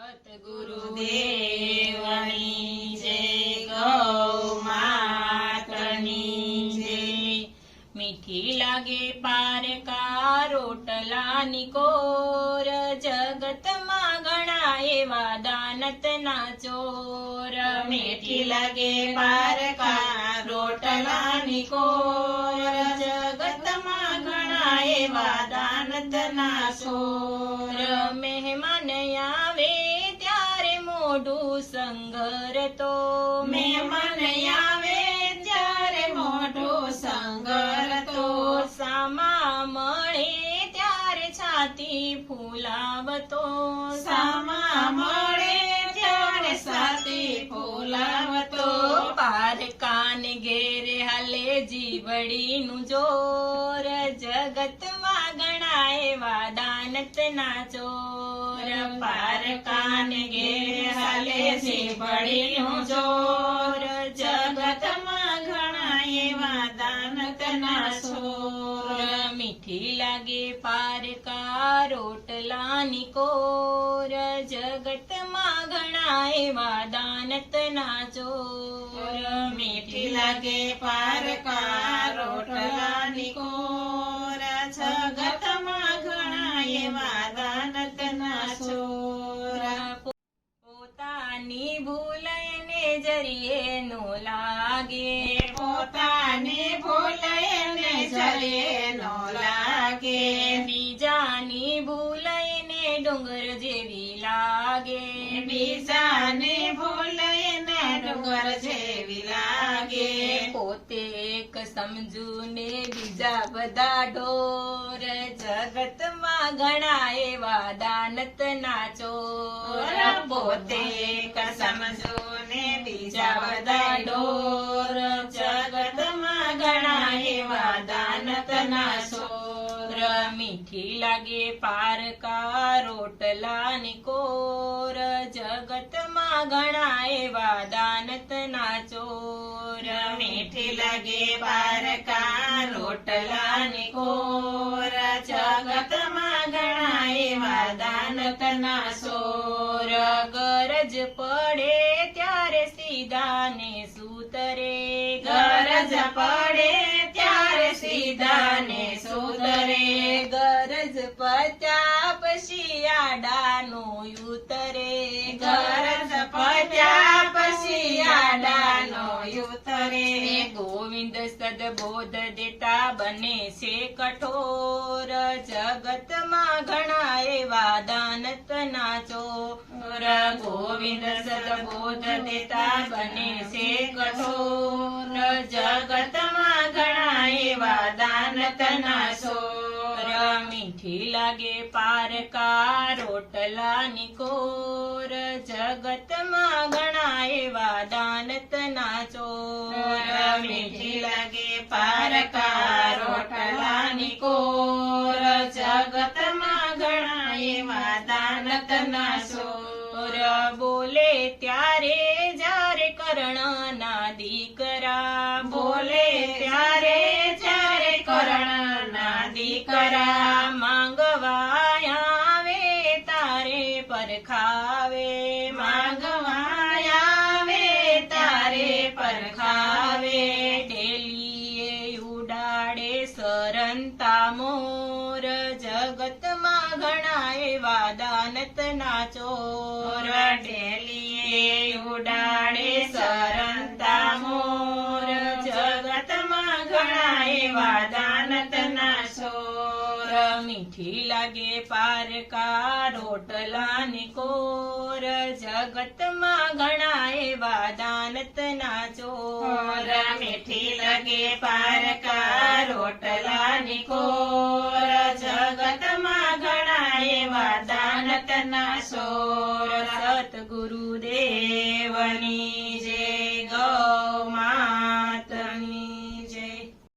સતગુરુદેવની જય, ગૌ માતની જય. મીઠી લાગે પારકા રોટલાની કોર, જગતમાં ઘણા એવા દાનતના ચોર. મીઠી લાગે પારકા રોટલાની કોર, જગતમાં ઘણા એવા દાનતના ચોર. મહેમાન આવે ત્યારે મોઢું સંગરતો, મહેમાન આવે ત્યારે મોઢું સંગરતો. સામા મળે ત્યારે છાતી ફૂલાવતો, સામા મળે ત્યારે છાતી ફૂલાવતો. પારકાન ઘેર હાલે જીવડીનું જોર, જગતમાં ઘણા એવા દાનતના ચોર. પારકાન ઘેર હાલે જીવડીનું જોર, જગતમાં ઘણા એવા દાનતના ચોર. મીઠી લાગે પારકા રોટલાની કોર, જગતમાં ઘણા એવા દાનતના ચોર. મીઠી લાગે પારકા રોટલાની કોર, જગતમાં ઘણા એવા દાનતના ચોર. પોતાની ભૂલ એને જરીએ નો લાગે, પોતાની ભૂલ એને જરીએ નો લાગે. બીજાની ભૂલ એને ડુંગર જેવી લાગે, બીજાની ભૂલ એને ડુંગર જેવી લાગે. પોતે એક સમજુ ને બીજા બધા ઢોર, જગતમાં ઘણા એવા દાનતના ચોર. પોતે એક સમજો ને બીજા બધા ઢોર, જગતમાં ઘણા એવા દાનતના ચોર. મીઠી લાગે પારકા રોટલાની કોર, જગતમાં ઘણા એવા દાનતના ચોર. મીઠી લાગે પારકા રોટલાની કોર, જગતમાં ઘણા એવા દાનતના ચોર. ગરજ પડે ત્યારે સીધા ને સૂતરે, ગરજ પડે ત્યારે સીધા ને સુધરે. ગરજ પત્યા પછી આડાનો ઉતરે, ગરજ પત્યા પછી આડાનો ઉતરે. ગોવિંદ સદબોધ દેતા બને છે કઠોર, જગતમાં ઘણા એવા દાનતના ચોર. ગોવિંદ સદબોધ દેતા બને છે કઠોર, જગતમાં ઘણા એવા દાનતના ચોર. મીઠી લાગે પારકા રોટલાની કોર, જગતમાં ઘણા એવા દાનતના ચોર. મીઠી લાગે પારકા રોટલાની કોર, જગતમાં ઘણા એવા દાનતના ચોર. બોલે ત્યારે જ્યારે કર્ણના દીકરા, બોલે ત્યારે જ્યારે કર્ણના દીકરા. માંગવા આવે તારે પરખાવે, માંગવા આવે તારે પરખાવે. ઢેલીએ ઉડાડે સરંતા મોર, જગતમાં ઘણા એવા દાનતના ચોર. ઢેલીએ ઉડાડે સરંતા મોર, જગતમાં ઘણા એવા દાનતના ચોર. મીઠી લાગે પારકા રોટલાની કોર, જગતમાં ઘણા એવા દાનતના ચોર. મીઠી લાગે પારકા રોટલાની કોર, જગતમાં ઘણા એવા દાનતના ચોર. સતગુરુ